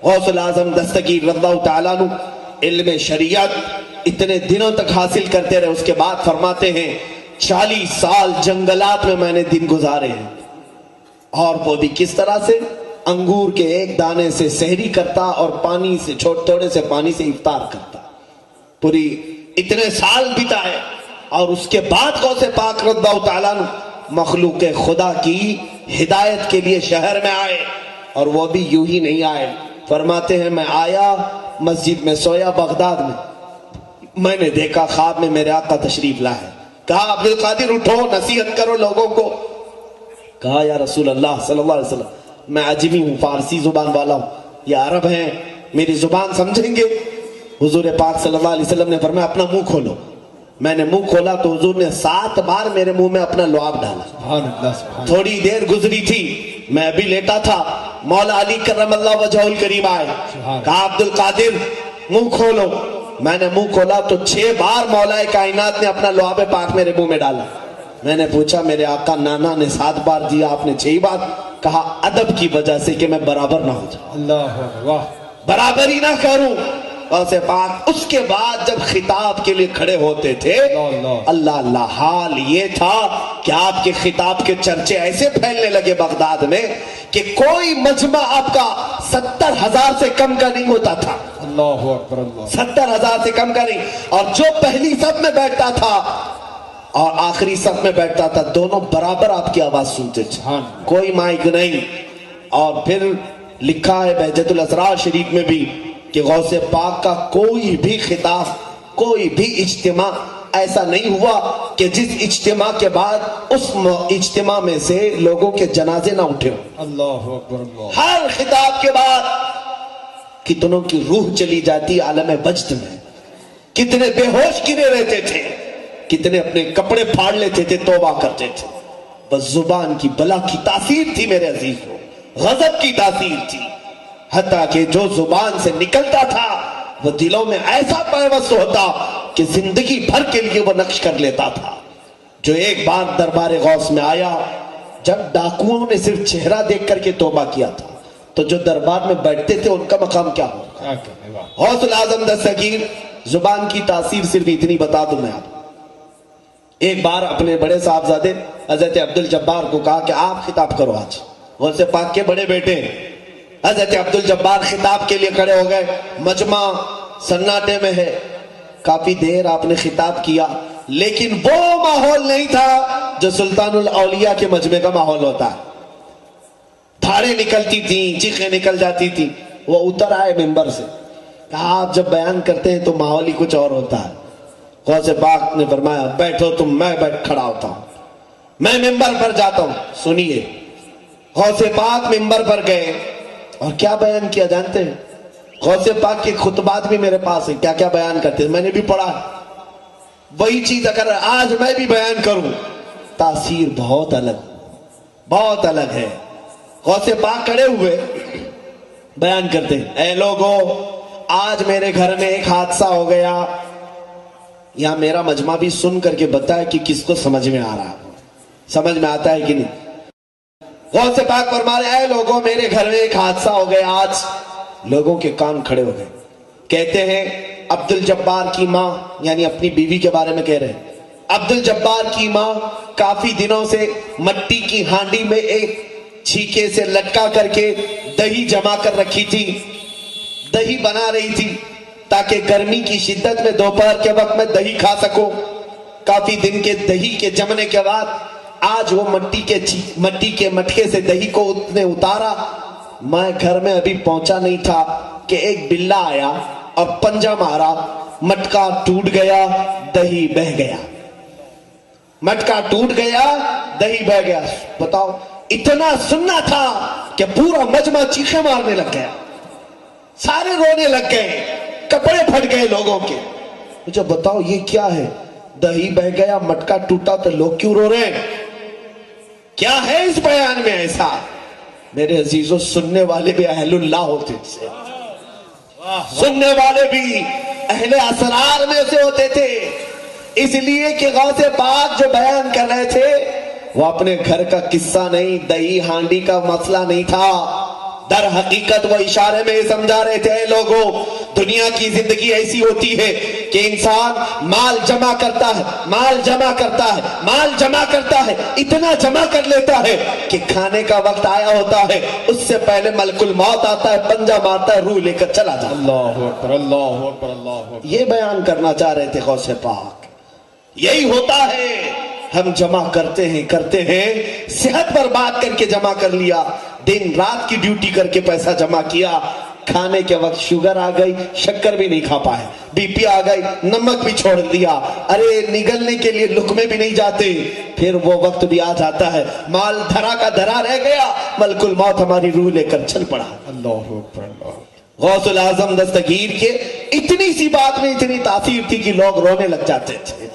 غوث العظم دستگیر رضی اللہ تعالیٰ عنہ علم شریعت اتنے دنوں تک حاصل کرتے رہے. اس کے بعد فرماتے ہیں 40 سال جنگلات میں نے دن گزارے ہیں. اور وہ بھی کس طرح سے؟ انگور کے ایک دانے سے سحری کرتا اور پانی سے تھوڑے سے پانی سے افطار کرتا. پوری اتنے سال بتائے. اور اس کے بعد غوث پاک رضی اللہ تعالیٰ عنہ مخلوق خدا کی ہدایت کے لیے شہر میں آئے. اور وہ بھی یوں ہی نہیں آئے. فرماتے ہیں میں آیا مسجد میں سویا بغداد میں نے دیکھا خواب میں میرے آقا تشریف لائے. کہا عبد القادر اٹھو نصیحت کرو لوگوں کو. کہا یا رسول اللہ صلی اللہ علیہ وسلم میں عجمی ہوں, فارسی زبان والا ہوں, یہ عرب ہیں, میری زبان سمجھیں گے؟ حضور پاک صلی اللہ علیہ وسلم نے فرمایا اپنا منہ کھولو. میں نے منہ کھولا تو حضور نے 7 بار میرے منہ میں اپنا لعاب ڈالا. سبحان اللہ سبحان. تھوڑی دیر گزری تھی, میں ابھی لیٹا تھا, مولا علی کرم اللہ وجہہ الکریم آئے. کہا عبد القادر منہ کھولو. میں نے منہ کھولا تو 6 بار مولا کائنات نے اپنا لعاب پاک میرے منہ میں ڈالا. میں نے پوچھا میرے آقا نانا نے 7 بار دیا, آپ نے 6 بار. کہا ادب کی وجہ سے کہ میں برابر نہ ہو جاؤں, اللہ واہ, برابر ہی نہ کروں. غوث پاک اس کے بعد جب خطاب کے لیے کھڑے ہوتے تھے, اللہ اللہ حال یہ تھا کہ آپ کے خطاب کے چرچے ایسے پھیلنے لگے بغداد میں کہ کوئی مجمع آپ کا 70,000 سے کم کا نہیں ہوتا تھا. اللہ اکبر اللہ. 70,000 سے کم کا نہیں. اور جو پہلی صف میں بیٹھتا تھا اور آخری صف میں بیٹھتا تھا, دونوں برابر آپ کی آواز سنتے تھے, کوئی مائک نہیں. اور پھر لکھا ہے بہجت الاسرار شریف میں بھی کہ غوث پاک کا کوئی بھی خطاب, کوئی بھی اجتماع ایسا نہیں ہوا کہ جس اجتماع کے بعد اس اجتماع میں سے لوگوں کے جنازے نہ اٹھے. اللہ اکبر اللہ. ہر خطاب کے بعد کتنوں کی روح چلی جاتی عالم وجد میں, کتنے بے ہوش گرے رہتے تھے, کتنے اپنے کپڑے پھاڑ لیتے تھے, توبہ کرتے تھے. بس زبان کی بلا کی تاثیر تھی میرے عزیزوں, غضب کی تاثیر تھی. حتیٰ کہ جو زبان سے نکلتا تھا وہ دلوں میں ایسا پیوست ہوتا کہ زندگی بھر کے لیے وہ نقش کر لیتا تھا. جو ایک بار دربار غوث میں آیا, جب ڈاکوؤں نے صرف چہرہ دیکھ کر کے توبہ کیا تھا, تو جو دربار میں بیٹھتے تھے ان کا مقام کیا ہوگا؟ غوث العظم دستگیر زبان کی تاثیر صرف اتنی بتا دوں میں آپ. ایک بار اپنے بڑے صاحبزادے حضرت عبد الجبار کو کہا کہ آپ خطاب کرو آج. غوث پاک کے بڑے بیٹے حضرت عبد الجبار خطاب کے لیے کھڑے ہو گئے. مجمع سناٹے میں ہے. کافی دیر آپ نے خطاب کیا, لیکن وہ ماحول نہیں تھا جو سلطان الاولیاء کے مجمع کا ماحول ہوتا ہے. دھاڑیں نکلتی تھیں, چیخیں نکل جاتی تھی. وہ اتر آئے ممبر سے, کہا آپ جب بیان کرتے ہیں تو ماحول ہی کچھ اور ہوتا ہے. غوث پاک نے فرمایا بیٹھو تم, میں کھڑا ہوتا ہوں, میں ممبر پر جاتا ہوں. سنیے, غوث پاک ممبر پر گئے اور کیا بیان کیا جانتے ہیں؟ غوث پاک کے خطبات بھی میرے پاس ہیں, کیا کیا بیان کرتے ہیں, میں نے بھی پڑھا. وہی چیز اگر آج میں بھی بیان کروں, تاثیر بہت الگ ہے. غوث پاک کھڑے ہوئے بیان کرتے ہیں, اے لوگو آج میرے گھر میں ایک حادثہ ہو گیا. یہاں میرا مجمع بھی سن کر کے بتائے کہ کس کو سمجھ میں آ رہا, سمجھ میں آتا ہے کہ نہیں. غوث پاک فرما رہے اے لوگوں میرے گھر میں ایک حادثہ ہو گیا آج. لوگوں کے کان کھڑے ہو گئے. کہتے ہیں عبد الجبار کی ماں, یعنی اپنی بیوی کے بارے میں کہہ رہے ہیں, عبد الجبار کی ماں کافی دنوں سے مٹی کی ہانڈی میں ایک چھیکے سے لٹکا کر کے دہی جما کر رکھی تھی. دہی بنا رہی تھی تاکہ گرمی کی شدت میں دوپہر کے وقت میں دہی کھا سکو. کافی دن کے دہی کے جمنے کے بعد آج وہ مٹی کے مٹکے سے دہی کو نے اتارا. میں گھر میں ابھی پہنچا نہیں تھا کہ ایک بلا آیا اور پنجہ مارا, مٹکا ٹوٹ گیا, دہی بہ گیا. مٹکا ٹوٹ گیا, دہی بہ گیا. بتاؤ, اتنا سننا تھا کہ پورا مجمع چیخیں مارنے لگ گیا, سارے رونے لگ گئے, کپڑے پھٹ گئے لوگوں کے. مجھے بتاؤ یہ کیا ہے؟ دہی بہ گیا, مٹکا ٹوٹا, تو لوگ کیوں رو رہے ہیں؟ کیا ہے اس بیان میں ایسا؟ میرے عزیزوں, سننے والے بھی اہل اللہ ہوتے تھے, سننے والے بھی اہل اسرار میں سے ہوتے تھے. اس لیے کہ غوث پاک جو بیان کر رہے تھے وہ اپنے گھر کا قصہ نہیں, دہی ہانڈی کا مسئلہ نہیں تھا. در حقیقت وہ اشارے میں یہ سمجھا رہے تھے، اے لوگوں، دنیا کی زندگی ایسی ہوتی ہے کہ انسان مال جمع کرتا ہے، مال جمع کرتا ہے، مال جمع کرتا ہے، اتنا جمع کر لیتا ہے کہ کھانے کا وقت آیا ہوتا ہے، اس سے پہلے ملک الموت آتا ہے، پنجہ مارتا ہے، روح لے کر چلا جاتا ہے۔ اللہ اکبر اللہ اکبر اللہ اکبر۔ یہ بیان کرنا چاہ رہے تھے غوث پاک۔ یہی ہوتا ہے، ہم جمع کرتے ہیں، صحت برباد کر کے جمع کر لیا، دن رات کی ڈیوٹی کر کے پیسہ جمع کیا، کھانے کے وقت شوگر آ گئی، شکر بھی نہیں کھا پائے، بی پی آ گئی، نمک بھی چھوڑ دیا، ارے نگلنے کے لیے لقمے بھی نہیں جاتے، پھر وہ وقت بھی آ جاتا ہے، مال دھرا کا دھرا رہ گیا، ملک الموت ہماری روح لے کر چل پڑا۔ اللہ اکبر اللہ۔ غوث العظم دستگیر کے اتنی سی بات میں اتنی تاثیر تھی کہ لوگ رونے لگ جاتے تھے۔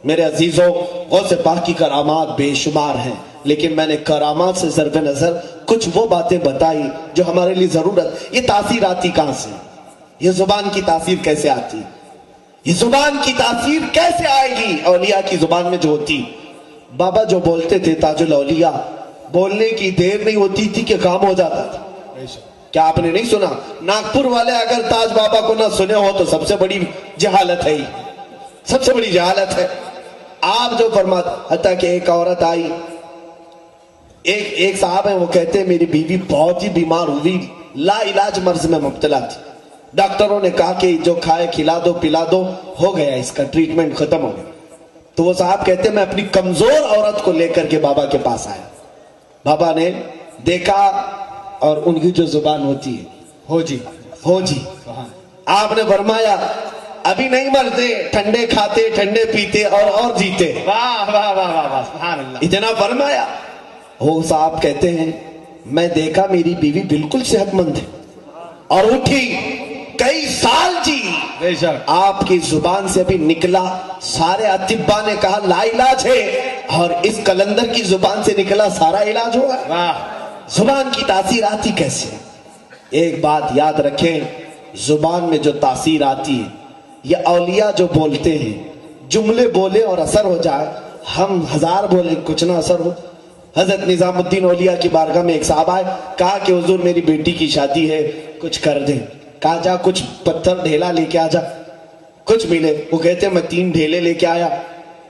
میرے عزیزوں، غوث پاک کی کرامات بے شمار ہیں، لیکن میں نے کرامات سے ضرب نظر کچھ وہ باتیں بتائی جو ہمارے لیے ضرورت۔ یہ تاثیر آتی کہاں سے؟ یہ زبان کی تاثیر کیسے آتی؟ یہ زبان کی تاثیر کیسے آئے گی؟ اولیاء کی زبان میں جو ہوتی، بابا جو بولتے تھے تاج الاولیاء، بولنے کی دیر نہیں ہوتی تھی کہ کام ہو جاتا تھا۔ کیا آپ نے نہیں سنا؟ ناگپور والے اگر تاج بابا کو نہ سنے ہو تو سب سے بڑی جہالت ہے، سب سے بڑی جہالت ہے۔ آپ جو فرماتے، حتیٰ کہ ایک عورت آئی، ایک صاحب ہیں، وہ کہتے ہیں میری بیوی بہت ہی بیمار ہوئی، لا علاج مرض میں مبتلا تھی، ڈاکٹروں نے کہا کہ جو کھائے کھلا دو پلا دو، ہو گیا اس کا ٹریٹمنٹ ختم ہو گیا۔ تو وہ صاحب کہتے ہیں میں اپنی کمزور عورت کو لے کر کے بابا کے پاس آیا، بابا نے دیکھا اور ان کی جو زبان ہوتی ہے ہو جی ہو جی، آپ نے فرمایا ابھی نہیں مرتے، ٹھنڈے کھاتے، ٹھنڈے پیتے اور جیتے۔ واہ واہ واہ واہ سبحان اللہ۔ اتنا فرمایا۔ وہ صاحب کہتے ہیں میں دیکھا میری بیوی بالکل صحت مند ہے اور اٹھی، کئی سال جی، بے شک آپ کی زبان سے ابھی نکلا، سارے اطباء نے کہا لا علاج ہے، اور اس کلندر کی زبان سے نکلا سارا علاج ہوا۔ واہ۔ زبان کی تاثیر آتی کیسے؟ ایک بات یاد رکھیں، زبان میں جو تاثیر آتی ہے، یہ اولیاء جو بولتے ہیں، جملے بولے اور اثر ہو جائے، ہم ہزار بولے کچھ نہ اثر ہو۔ حضرت نظام الدین اولیاء کی بارگاہ میں ایک صاحب آئے، کہا کہ حضور میری بیٹی کی شادی ہے، کچھ کر دیں۔ کہا جا کچھ پتھر ڈھیلا لے کے آ جا، کچھ ملے۔ وہ کہتے ہیں میں 3 ڈھیلے لے کے آیا،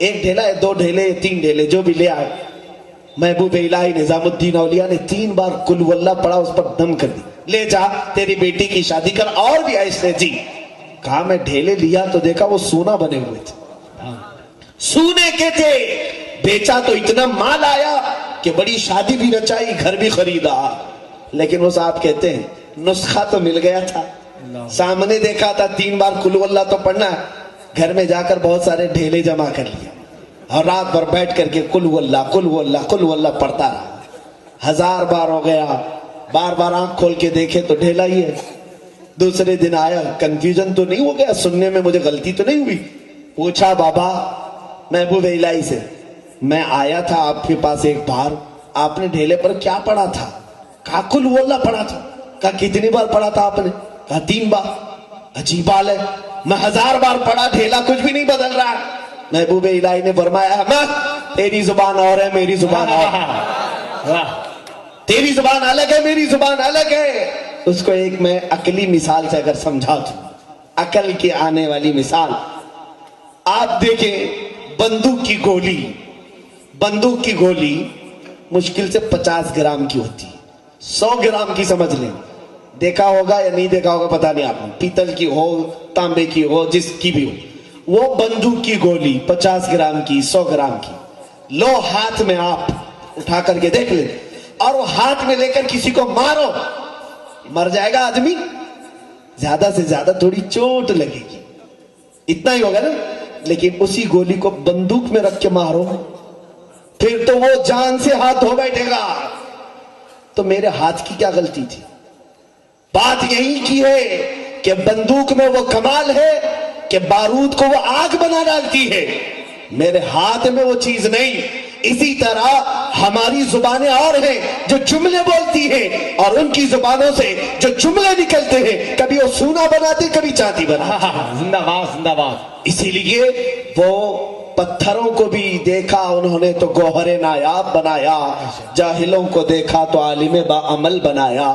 1 ڈھیلا ہے، 2 ڈھیلے، 3 ڈھیلے، جو بھی لے آئے۔ محبوب الہی نظام الدین اولیاء نے 3 بار قل واللہ پڑھا، اس پر دم کر دی، لے جا تیری بیٹی کی شادی کر، اور بھی ایسے جی۔ کہا میں ڈھیلے لیا تو دیکھا وہ سونا بنے ہوئے تھے، سونے کے تھے، بیچا تو اتنا مال آیا کہ بڑی شادی بھی رچائی، گھر بھی خریدا۔ لیکن وہ صاحب کہتے ہیں نسخہ تو مل گیا تھا، سامنے دیکھا تھا 3 بار قل واللہ تو پڑھنا ہے، گھر میں جا کر بہت سارے ڈھیلے جمع کر لیا اور رات بھر بیٹھ کر کے قل واللہ قل واللہ قل واللہ پڑھتا رہا۔ 1000 بار ہو گیا، بار بار آنکھ کھول کے دیکھے تو ڈھیلا ہی ہے۔ دوسرے دن آیا، کنفیوژن تو نہیں ہو گیا، سننے میں مجھے غلطی تو نہیں ہوئی؟ پوچھا بابا محبوب الہی سے، میں آیا تھا آپ کے پاس ایک بار، آپ نے ڈھیلے پر کیا پڑھا تھا؟ کہا قل واللہ پڑھا تھا۔ کہا کتنی بار پڑھا تھا آپ نے؟ کہا 3 بار۔ عجیب بات ہے، میں 1000 بار پڑھا، ڈھیلا کچھ بھی نہیں بدل رہا۔ محبوب الہی نے فرمایا احمد تیری زبان اور ہے، میری زبان اور ہے، تیری زبان الگ ہے، میری زبان الگ ہے۔ اس کو ایک میں عقلی مثال سے اگر سمجھا دوں، عقل کی آنے والی مثال، آپ دیکھیں بندوق کی گولی مشکل سے 50 گرام کی ہوتی ہے، 100 گرام کی سمجھ لیں، دیکھا ہوگا یا نہیں دیکھا ہوگا پتہ نہیں، آپ نے پیتل کی ہو، تانبے کی ہو، جس کی بھی ہو، وہ بندوق کی گولی 50 گرام کی، 100 گرام کی، لو ہاتھ میں آپ اٹھا کر کے دیکھ لیں، اور وہ ہاتھ میں لے کر کسی کو مارو، مر جائے گا آدمی؟ زیادہ سے زیادہ تھوڑی چوٹ لگے گی، اتنا ہی ہوگا نا۔ لیکن اسی گولی کو بندوق میں رکھ کے مارو، پھر تو وہ جان سے ہاتھ دھو بیٹھے گا۔ تو میرے ہاتھ کی کیا غلطی تھی؟ بات یہی کی ہے کہ بندوق میں وہ کمال ہے کہ بارود کو وہ آگ بنا ڈالتی ہے، میرے ہاتھ میں وہ چیز نہیں۔ اسی طرح ہماری زبانیں اور ہیں جو جملے بولتی ہیں، اور ان کی زبانوں سے جو جملے نکلتے ہیں، کبھی وہ سونا بناتے، کبھی چاندی بناتے۔ زندہ باد زندہ باد۔ اسی لیے وہ پتھروں کو بھی دیکھا انہوں نے تو گوہر نایاب بنایا، جاہلوں کو دیکھا تو عالم با عمل بنایا۔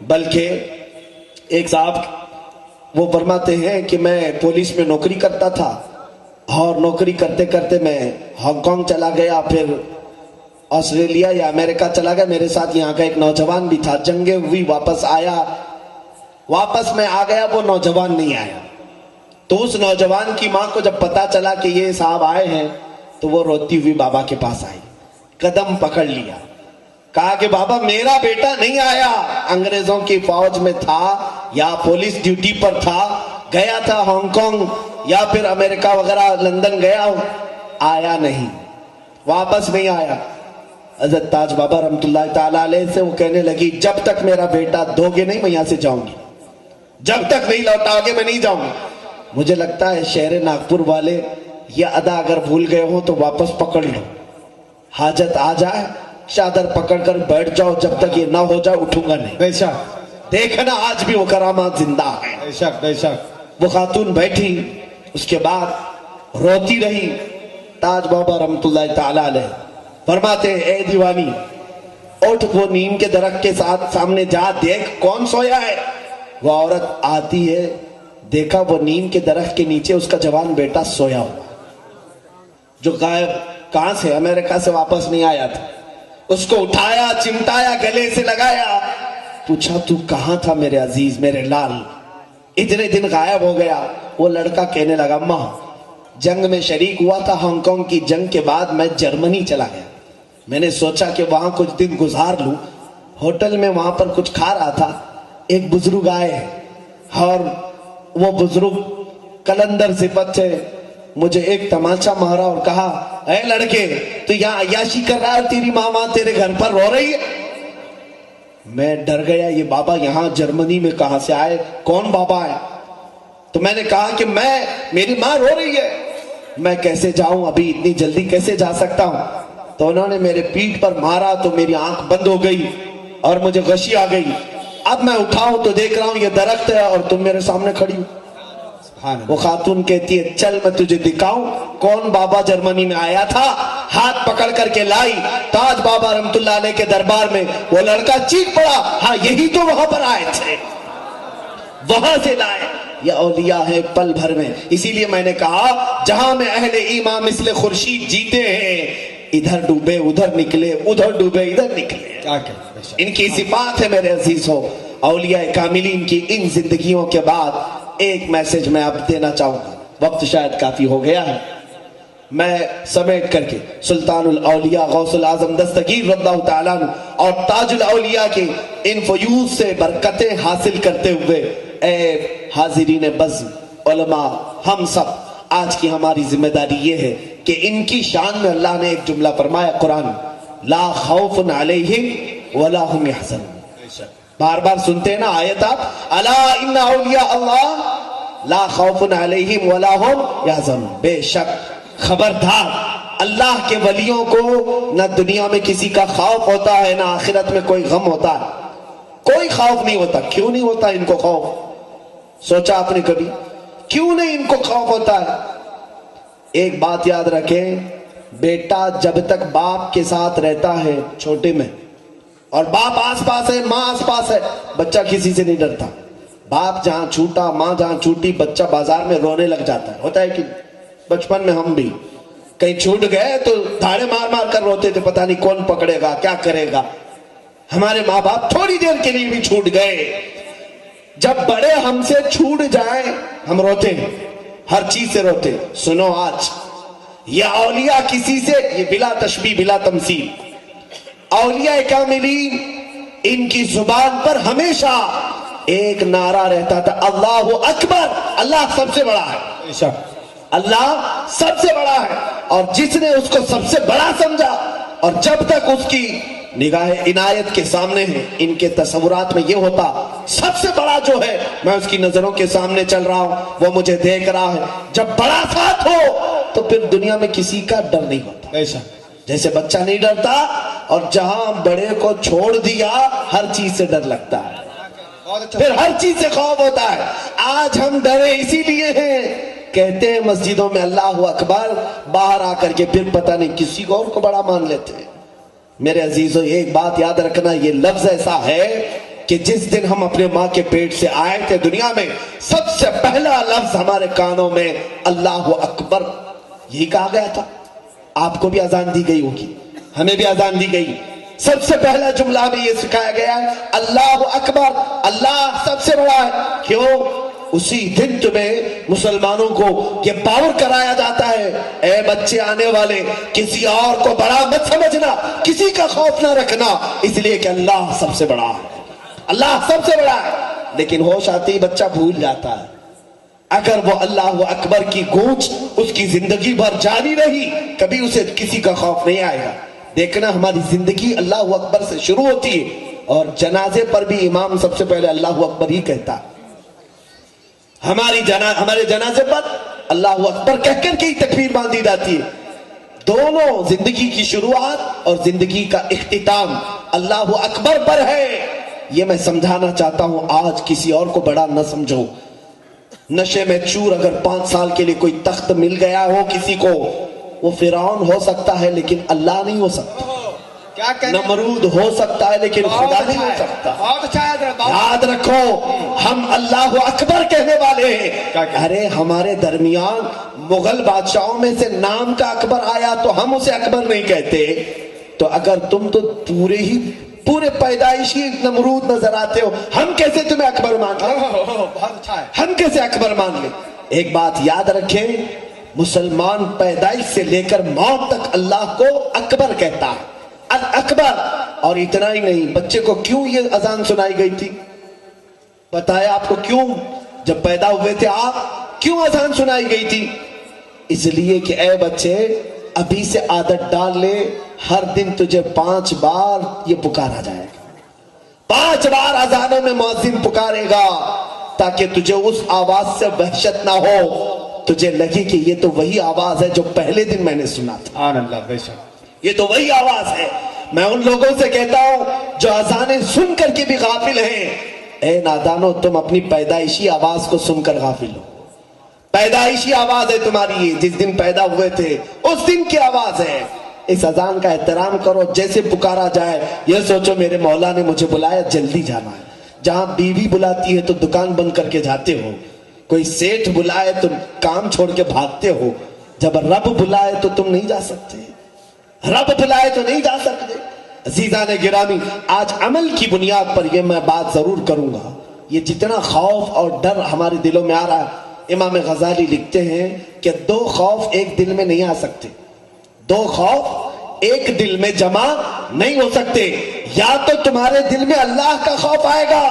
بلکہ ایک صاحب وہ فرماتے ہیں کہ میں پولیس میں نوکری کرتا تھا اور نوکری کرتے کرتے میں ہانگ کانگ چلا گیا، پھر آسٹریلیا یا امریکہ چلا گیا. میرے ساتھ یہاں کا ایک نوجوان بھی تھا، جنگیں ہوئی، واپس آیا، واپس میں آ گیا، وہ نوجوان نہیں آیا. تو اس نوجوان کی ماں کو جب پتا چلا کہ یہ صاحب آئے ہیں تو وہ روتی ہوئی بابا کے پاس آئی، قدم پکڑ لیا، کہا کہ بابا میرا بیٹا نہیں آیا، انگریزوں کی فوج میں تھا یا پولیس ڈیوٹی پر تھا، گیا تھا ہانگ کانگ یا پھر امریکہ وغیرہ لندن گیا ہوں، آیا نہیں، واپس نہیں آیا. حضرت تاج بابا رحمت اللہ تعالیٰ علیہ سے وہ کہنے لگی جب تک میرا بیٹا دو گے نہیں میں یہاں سے جاؤں گی، جب تک نہیں لوٹاؤ گے میں نہیں جاؤں گی. مجھے لگتا ہے شہر ناگپور والے یہ ادا اگر بھول گئے ہو تو واپس پکڑ لو، حاجت آ جائے چادر پکڑ کر بیٹھ جاؤ، جب تک یہ نہ ہو جائے اٹھوں گا نہیں. بے شک دیکھنا آج بھی وہ کرامات زندہ ہیں. بے شک بے شک. وہ خاتون بیٹھی، اس کے بعد روتی رہی. تاج بابا رحمت اللہ تعالی علیہ فرماتے ہیں اے دیوانی اٹھ، وہ نیم کے درخت کے ساتھ سامنے جا، دیکھ کون سویا ہے. وہ عورت آتی ہے، دیکھا وہ نیم کے درخت کے نیچے اس کا جوان بیٹا سویا ہوا، جو غائب کہاں سے امریکہ سے واپس نہیں آیا تھا. اس کو اٹھایا، چمٹایا، گلے سے لگایا، پوچھا تو کہاں تھا میرے عزیز، میرے لال، اتنے دن غائب ہو گیا. وہ لڑکا کہنے لگا ماں جنگ میں شریک ہوا تھا، ہانگ کانگ کی جنگ کے بعد میں جرمنی چلا گیا، میں نے سوچا کہ وہاں کچھ دن گزار لوں. ہوٹل میں وہاں پر کچھ کھا رہا تھا، ایک بزرگ آئے اور وہ بزرگ کلندر صفت سے مجھے ایک تماچا مارا اور کہا اے لڑکے تو یہاں عیاشی کر رہا ہے، تیری ماں وہاں تیرے گھر پر رو رہی ہے. میں ڈر گیا، یہ بابا یہاں جرمنی میں کہاں سے آئے، کون بابا ہے؟ تو میں نے کہا کہ میری ماں رو رہی ہے، میں کیسے جاؤں، ابھی اتنی جلدی کیسے جا سکتا ہوں. تو انہوں نے میرے پیٹھ پر مارا تو میری آنکھ بند ہو گئی اور مجھے غشی آ گئی. اب میں اٹھاؤں تو دیکھ رہا ہوں یہ درخت ہے اور تم میرے سامنے کھڑی ہو. وہ خاتون کہتی ہے چل میں تجھے دکھاؤں کون بابا جرمنی میں آیا تھا. ہاتھ پکڑ کر کے لائی تاج بابا رحمت اللہ علیہ کے دربار میں. وہ لڑکا چیخ پڑا ہاں یہی تو وہاں پر آئے تھے، وہاں سے لائے. یہ اولیاء ہے پل بھر میں. اسی لیے میں نے کہا جہاں میں اہل ایمان مثل خورشید جیتے ہیں، ادھر ڈوبے ادھر نکلے، ادھر ڈوبے ادھر نکلے. ان کی صفات ہے میرے عزیزوں. اولیاء کاملین کی ان زندگیوں کے بعد ایک میسج میں اب دینا چاہوں گا، وقت شاید کافی ہو گیا ہے. میں سمیٹ کر کے سلطان الاولیاء غوث العظم دستگیر رضی اللہ تعالیٰ عنہ اور تاج الاولیاء کے ان فیوز سے برکتیں حاصل کرتے ہوئے اے حاضرین بزم علماء، ہم سب آج کی ہماری ذمہ داری یہ ہے کہ ان کی شان میں اللہ نے ایک جملہ فرمایا قرآن لا خوف علیہم ولا هم يحزنون. بار بار سنتے ہیں نا آیت آپ الا ان اولیاء اللہ لا خوف علیہم ولا هم يحزنون. بے شک خبردار اللہ کے ولیوں کو نہ دنیا میں کسی کا خوف ہوتا ہے نہ آخرت میں کوئی غم ہوتا ہے. کوئی خوف نہیں ہوتا. کیوں نہیں ہوتا ان کو خوف؟ سوچا آپ نے کبھی کیوں نہیں ان کو خوف ہوتا ہے؟ ایک بات یاد رکھیں، بیٹا جب تک باپ کے ساتھ رہتا ہے چھوٹے میں اور باپ آس پاس ہے، ماں آس پاس ہے، بچہ کسی سے نہیں ڈرتا. باپ جہاں چھوٹا ماں جہاں چھوٹی بچہ بازار میں رونے لگ جاتا ہے. ہوتا ہے کہ بچپن میں ہم بھی کہیں چھوٹ گئے تو دھاڑے مار مار کر روتے تھے، پتہ نہیں کون پکڑے گا کیا کرے گا. ہمارے ماں باپ تھوڑی دیر کے لیے بھی چھوٹ گئے، جب بڑے ہم سے چھوٹ جائیں ہم روتے ہیں، ہر چیز سے روتے. سنو آج یہ اولیاء کسی سے، یہ بلا تشبیہ بلا تمثیل، اولیاء کاملین ان کی زبان پر ہمیشہ ایک نعرہ رہتا تھا اللہ اکبر، اللہ سب سے بڑا ہے، اللہ سب سے بڑا ہے. اور جس نے اس کو سب سے بڑا سمجھا اور جب تک اس کی نگاہ عنایت کے سامنے ہے، ان کے تصورات میں یہ ہوتا سب سے بڑا جو ہے میں اس کی نظروں کے سامنے چل رہا ہوں، وہ مجھے دیکھ رہا ہے. جب بڑا ساتھ ہو تو پھر دنیا میں کسی کا ڈر نہیں ہوتا. جیسے بچہ نہیں ڈرتا اور جہاں بڑے کو چھوڑ دیا ہر چیز سے ڈر لگتا ہے، پھر ہر چیز سے خوف ہوتا ہے. آج ہم ڈرے اسی لیے ہیں، کہتے ہیں مسجدوں میں اللہ اکبر، باہر آ کر کے پھر پتہ نہیں کسی کو اور کو بڑا مان لیتے ہیں. میرے عزیزو ایک بات یاد رکھنا، یہ لفظ ایسا ہے کہ جس دن ہم اپنے ماں کے پیٹ سے آئے تھے دنیا میں، سب سے پہلا لفظ ہمارے کانوں میں اللہ اکبر یہی کہا گیا تھا۔ آپ کو بھی اذان دی گئی ہوگی، ہمیں بھی اذان دی گئی، سب سے پہلا جملہ میں یہ سکھایا گیا ہے اللہ اکبر، اللہ سب سے بڑا ہے۔ کیوں؟ اسی دن تمہیں مسلمانوں کو یہ باور کرایا جاتا ہے، اے بچے آنے والے، کسی اور کو بڑا مت سمجھنا، کسی کا خوف نہ رکھنا، اس لیے کہ اللہ سب سے بڑا ہے، اللہ سب سے بڑا ہے۔ لیکن ہوش آتے ہی بچہ بھول جاتا ہے۔ اگر وہ اللہ اکبر کی گونج اس کی زندگی بھر جاری رہی، کبھی اسے کسی کا خوف نہیں آئے گا۔ دیکھنا ہماری زندگی اللہ اکبر سے شروع ہوتی ہے، اور جنازے پر بھی امام سب سے پہلے اللہ اکبر ہی کہتا ہے۔ ہمارے جنازے پر اللہ اکبر کہہ کر کے ہی تکبیر باندھی جاتی ہے۔ دونوں زندگی کی شروعات اور زندگی کا اختتام اللہ اکبر پر ہے۔ یہ میں سمجھانا چاہتا ہوں، آج کسی اور کو بڑا نہ سمجھو۔ نشے میں چور اگر 5 سال کے لیے کوئی تخت مل گیا ہو کسی کو، وہ فرعون ہو سکتا ہے لیکن اللہ نہیں ہو سکتا، کیا کہتے ہیں؟ نمرود ہو سکتا ہے لیکن خدا نہیں ہو سکتا۔ بہت اچھا یاد رکھو، ہم اللہ اکبر کہنے والے ہیں۔ ارے ہمارے درمیان مغل بادشاہوں میں سے نام کا اکبر آیا تو ہم اسے اکبر نہیں کہتے، تو اگر تم تو پورے پیدائشی نمرود نظر آتے ہو، ہم کیسے تمہیں اکبر مان لیں؟ بہت اچھا ہے۔ ہم کیسے اکبر مان لیں؟ ایک بات یاد رکھیں، مسلمان پیدائش سے لے کر موت تک اللہ کو اکبر کہتا ہے، اکبر۔ اور اتنا ہی نہیں، بچے کو کیوں یہ اذان سنائی گئی تھی؟ بتایا آپ کو کیوں؟ جب پیدا ہوئے تھے آپ، کیوں اذان سنائی گئی تھی؟ اس لیے کہ اے بچے، ابھی سے عادت ڈال لے، ہر دن تجھے 5 بار یہ پکارا جائے گا، 5 بار اذانوں میں مؤذن پکارے گا، تاکہ تجھے اس آواز سے وحشت نہ ہو، تجھے لگے کہ یہ تو وہی آواز ہے جو پہلے دن میں نے سنا تھا۔ سبحان اللہ، بے شک یہ تو وہی آواز ہے۔ میں ان لوگوں سے کہتا ہوں جو اذانیں سن کر کے بھی غافل ہیں، اے نادانو، تم اپنی پیدائشی آواز کو سن کر غافل ہو۔ پیدائشی آواز ہے تمہاری، یہ جس دن پیدا ہوئے تھے اس دن کی آواز ہے۔ اس اذان کا احترام کرو، جیسے پکارا جائے یہ سوچو میرے مولا نے مجھے بلایا، جلدی جانا ہے۔ جہاں بیوی بلاتی ہے تو دکان بند کر کے جاتے ہو، کوئی سیٹھ بلائے تو کام چھوڑ کے بھاگتے ہو، جب رب بلائے تو تم نہیں جا سکتے، رب بلائے تو نہیں جا سکتے۔ عزیزان گرامی، آج عمل کی بنیاد پر یہ میں بات ضرور کروں گا، یہ جتنا خوف اور ڈر ہمارے دلوں میں آ رہا ہے، امام غزالی لکھتے ہیں کہ 2 خوف ایک دل میں نہیں آ سکتے، 2 خوف ایک دل میں جمع نہیں ہو سکتے۔ یا تو تمہارے دل میں اللہ کا خوف آئے گا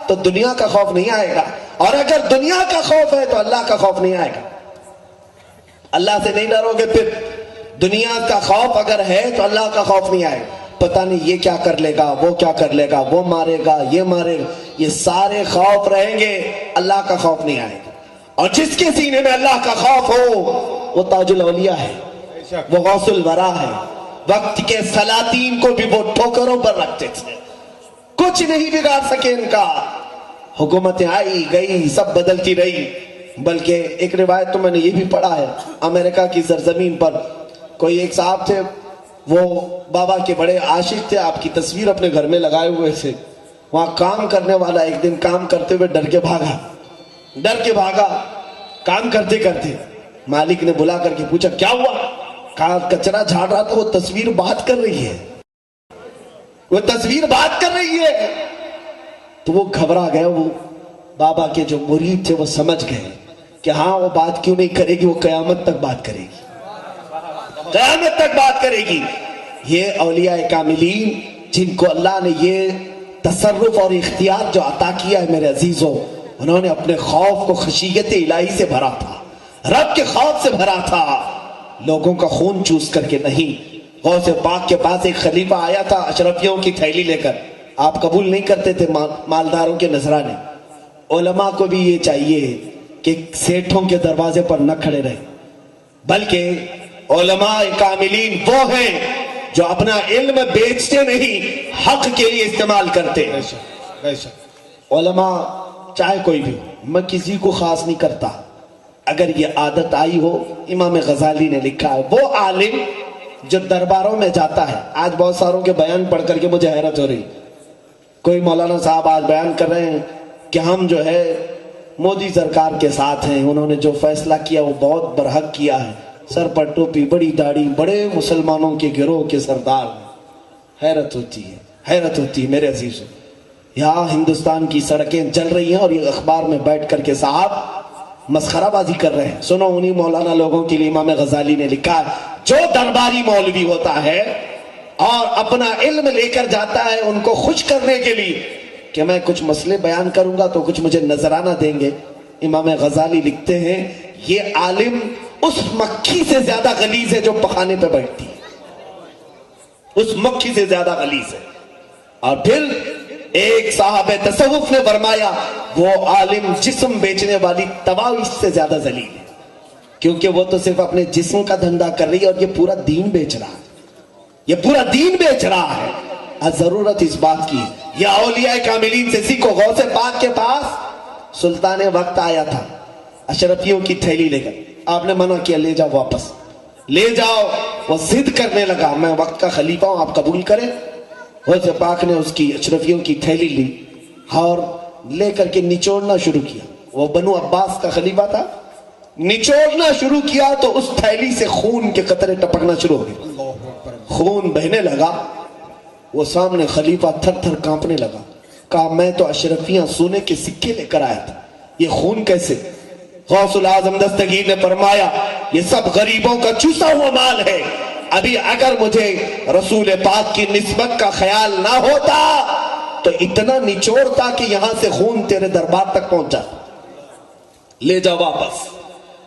تو دنیا کا خوف نہیں آئے گا، اور اگر دنیا کا خوف ہے تو اللہ کا خوف نہیں آئے گا۔ اللہ سے نہیں ڈرو گے، پھر دنیا کا خوف اگر ہے تو اللہ کا خوف نہیں آئے گا۔ پتہ نہیں یہ کیا کر لے گا، وہ کیا کر لے گا، وہ مارے گا، یہ مارے گا، یہ سارے خوف رہیں گے، اللہ کا خوف نہیں آئے گا۔ اور جس کے سینے میں اللہ کا خوف ہو وہ تاج الاولیاء ہے، وہ غوث الورا ہے۔ وقت کے سلاطین کو بھی وہ ٹھوکروں پر رکھتے تھے، کچھ نہیں بگاڑ سکے ان کا۔ حکومتیں آئی گئی، سب بدلتی رہی، بلکہ ایک روایت تو میں نے یہ بھی پڑھا ہے، امریکہ کی سرزمین پر کوئی ایک صاحب تھے، وہ بابا کے بڑے عاشق تھے، آپ کی تصویر اپنے گھر میں لگائے ہوئے تھے۔ وہاں کام کرنے والا ایک دن کام کرتے ہوئے ڈر کے بھاگا، کام کرتے کرتے مالک نے بلا کر کے پوچھا کیا ہوا؟ کہا کچرا جھاڑ رہا تھا، وہ تصویر بات کر رہی ہے، وہ تصویر بات کر رہی ہے۔ تو وہ گھبرا گئے، وہ بابا کے جو مرید تھے وہ سمجھ گئے کہ ہاں وہ بات کیوں نہیں کرے گی، وہ قیامت تک بات کرے گی، قیامت تک بات کرے گی۔ یہ اولیاء کاملین جن کو اللہ نے یہ تصرف اور اختیار جو عطا کیا ہے میرے عزیزوں، انہوں نے اپنے خوف کو خشیت الہی سے بھرا تھا، رب کے خوف سے بھرا تھا، لوگوں کا خون چوس کر کے نہیں۔ غوث پاک کے پاس ایک خلیفہ آیا تھا اشرفیوں کی تھیلی لے کر، آپ قبول نہیں کرتے تھے مالداروں کے نذرانے۔ علماء کو بھی یہ چاہیے کہ سیٹھوں کے دروازے پر نہ کھڑے رہیں، بلکہ علماء کاملین وہ ہیں جو اپنا علم بیچتے نہیں، حق کے لیے استعمال کرتے۔ بے شک علماء چاہے کوئی بھی، میں کسی کو خاص نہیں کرتا، اگر یہ عادت آئی ہو، امام غزالی نے لکھا ہے وہ عالم جو درباروں میں جاتا ہے، آج بہت ساروں کے بیان پڑھ کر کے مجھے حیرت ہو رہی، کوئی مولانا صاحب آج بیان کر رہے ہیں کہ ہم جو ہے مودی سرکار کے ساتھ ہیں، انہوں نے جو فیصلہ کیا وہ بہت برحق کیا ہے، سر پر ٹوپی، بڑی داڑھی، بڑے مسلمانوں کے گروہ کے سردار ہیں۔ حیرت ہوتی ہے، حیرت ہوتی ہے میرے عزیزوں، یہاں ہندوستان کی سڑکیں جل رہی ہیں اور یہ اخبار میں بیٹھ کر کے صاحب مسخرہ بازی کر رہے ہیں۔ سنو، انہی مولانا لوگوں کے لیے امام غزالی نے لکھا ہے، جو درباری مولوی ہوتا ہے اور اپنا علم لے کر جاتا ہے ان کو خوش کرنے کے لیے کہ میں کچھ مسئلے بیان کروں گا تو کچھ مجھے نذرانہ دیں گے، امام غزالی لکھتے ہیں یہ عالم اس مکھی سے زیادہ غلیظ ہے جو پخانے پہ بیٹھتی ہے، اس مکھی سے زیادہ غلیظ ہے۔ اور پھر ایک صاحب تصوف نے فرمایا وہ عالم جسم بیچنے والی طواویس سے زیادہ ذلیل ہے، کیونکہ وہ تو صرف اپنے جسم کا دھندا کر رہی ہے اور یہ پورا دین بیچ رہا ہے، یہ پورا دین بیچ رہا ہے۔ ضرورت اس بات کی، یا اولیاء کاملین سے سیکھو۔ غوث پاک کے پاس سلطان وقت آیا تھا اشرفیوں کی تھیلی لے کر، آپ نے منع کیا، لے جاؤ واپس، لے جاؤ۔ وہ ضد کرنے لگا میں وقت کا خلیفہ ہوں، آپ قبول کریں۔ غوث پاک نے اس کی اشرفیوں کی تھیلی لی اور لے کر کے نچوڑنا شروع کیا، وہ بنو عباس کا خلیفہ تھا، نچوڑنا شروع کیا تو اس تھیلی سے خون کے قطرے ٹپکنا شروع ہو گئے، خون بہنے لگا۔ وہ سامنے خلیفہ تھر تھر کانپنے لگا، کہا میں تو اشرفیاں سونے کے سکے لے کر آیا تھا، یہ خون کیسے؟ غوث العظم دستگیر نے فرمایا یہ سب غریبوں کا چوسا ہوا مال ہے، ابھی اگر مجھے رسول پاک کی نسبت کا خیال نہ ہوتا تو اتنا نچوڑتا کہ یہاں سے خون تیرے دربار تک پہنچا، لے جا واپس۔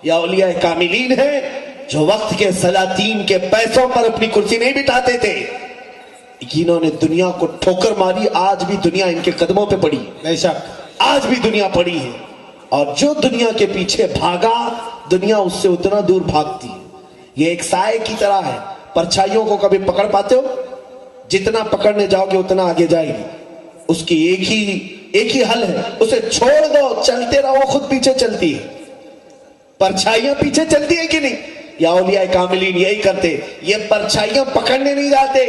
یا اولیاء کاملین ہیں جو وقت کے سلاطین کے پیسوں پر اپنی کرسی نہیں بٹھاتے تھے، جنہوں نے دنیا کو ٹھوکر ماری، آج بھی دنیا ان کے قدموں پہ پڑی، بے شک آج بھی دنیا پڑی ہے، اور جو دنیا کے پیچھے بھاگا دنیا اس سے اتنا دور بھاگتی ہے۔ یہ ایک سائے کی طرح ہے، پرچھائیوں کو کبھی پکڑ پاتے ہو؟ جتنا پکڑنے جاؤ گے اتنا آگے جائے گی، اس کی ایک ہی حل ہے، اسے چھوڑ دو، چلتے رہو، خود پیچھے چلتی ہے۔ پرچھائیاں پیچھے چلتی ہے کہ نہیں؟ یا اولیاء کاملین یہی کرتے، یہ پرچھائیاں پکڑنے نہیں جاتے،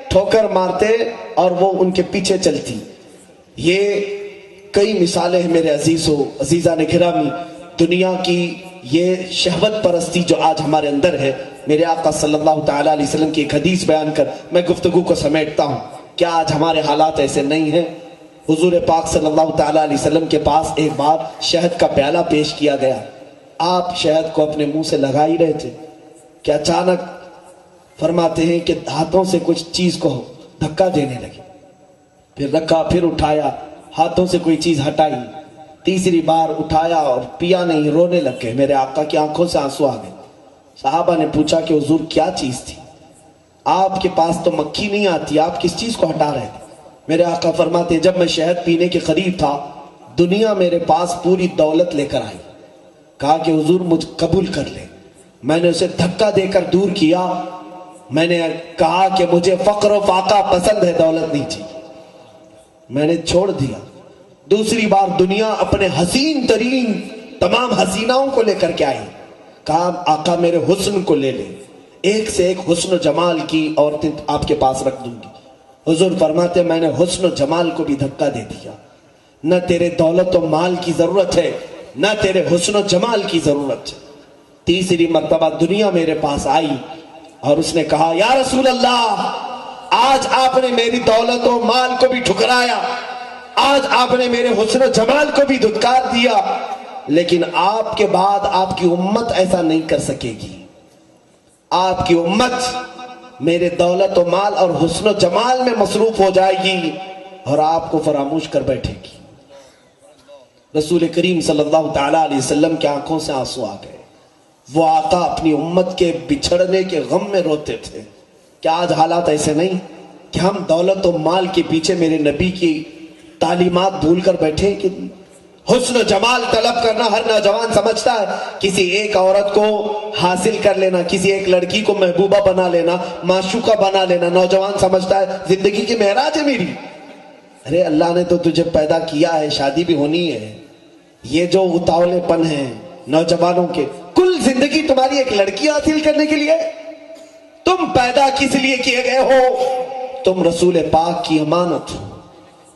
ٹھوکر مارتے اور وہ ان کے پیچھے چلتی۔ یہ کئی مثالیں ہیں میرے عزیزان گرامی، دنیا کی یہ شہوت پرستی جو آج ہمارے اندر ہے۔ میرے آقا صلی اللہ تعالیٰ علیہ وسلم کی ایک حدیث بیان کر میں گفتگو کو سمیٹتا ہوں، کیا آج ہمارے حالات ایسے نہیں ہیں؟ حضور پاک صلی اللہ تعالیٰ علیہ وسلم کے پاس ایک بار شہد کا پیالہ پیش کیا گیا، آپ شہد کو اپنے منہ سے لگا ہی رہے تھے کہ اچانک فرماتے ہیں کہ ہاتھوں سے کچھ چیز کو دھکا دینے لگے، پھر رکھا، پھر اٹھایا، ہاتھوں سے کوئی چیز ہٹائی، تیسری بار اٹھایا اور پیا نہیں، رونے لگ گئے۔ میرے آقا کی آنکھوں سے آنسو آ گئے۔ صحابہ نے پوچھا کہ حضور کیا چیز تھی؟ آپ کے پاس تو مکھی نہیں آتی، آپ کس چیز کو ہٹا رہے تھے؟ میرے آقا فرماتے ہیں جب میں شہد پینے کے قریب تھا دنیا میرے پاس پوری دولت لے کر آئی، کہا کہ حضور مجھ قبول کر لے، میں نے اسے دھکا دے کر دور کیا، میں نے کہا کہ مجھے فقر و فاقہ پسند ہے، دولت نہیں چاہیے، میں نے چھوڑ دیا۔ دوسری بار دنیا اپنے حسین ترین تمام حسیناؤں کو لے کر کے آئی، کہا آقا میرے حسن کو لے لے، ایک سے ایک حسن و جمال کی عورتیں آپ کے پاس رکھ دوں گی۔ حضور فرماتے میں نے حسن و جمال کو بھی دھکا دے دیا، نہ تیرے دولت و مال کی ضرورت ہے نہ تیرے حسن و جمال کی ضرورت ہے۔ تیسری مرتبہ دنیا میرے پاس آئی اور اس نے کہا یا رسول اللہ آج آپ نے میری دولت و مال کو بھی ٹھکرایا، آج آپ نے میرے حسن و جمال کو بھی دھتکار دیا، لیکن آپ کے بعد آپ کی امت ایسا نہیں کر سکے گی، آپ کی امت میرے دولت و مال اور حسن و جمال میں مصروف ہو جائے گی اور آپ کو فراموش کر بیٹھے گی۔ رسول کریم صلی اللہ تعالیٰ علیہ وسلم کی آنکھوں سے آنسو آ گئے، وہ آقا اپنی امت کے بچھڑنے کے غم میں روتے تھے۔ کیا آج حالات ایسے نہیں کہ ہم دولت و مال کے پیچھے میرے نبی کی تعلیمات بھول کر بیٹھے؟ کہ حسن و جمال طلب کرنا ہر نوجوان سمجھتا ہے کسی ایک عورت کو حاصل کر لینا، کسی ایک لڑکی کو محبوبہ بنا لینا، معشوقہ بنا لینا، نوجوان سمجھتا ہے زندگی کی معراج ہے میری۔ ارے اللہ نے تو تجھے پیدا کیا ہے، شادی بھی ہونی ہے۔ یہ جو اتاولے پن ہیں نوجوانوں کے، کل زندگی تمہاری ایک لڑکی حاصل کرنے کے لیے؟ تم پیدا کس لیے کیے گئے ہو؟ تم رسول پاک کی امانت ہو،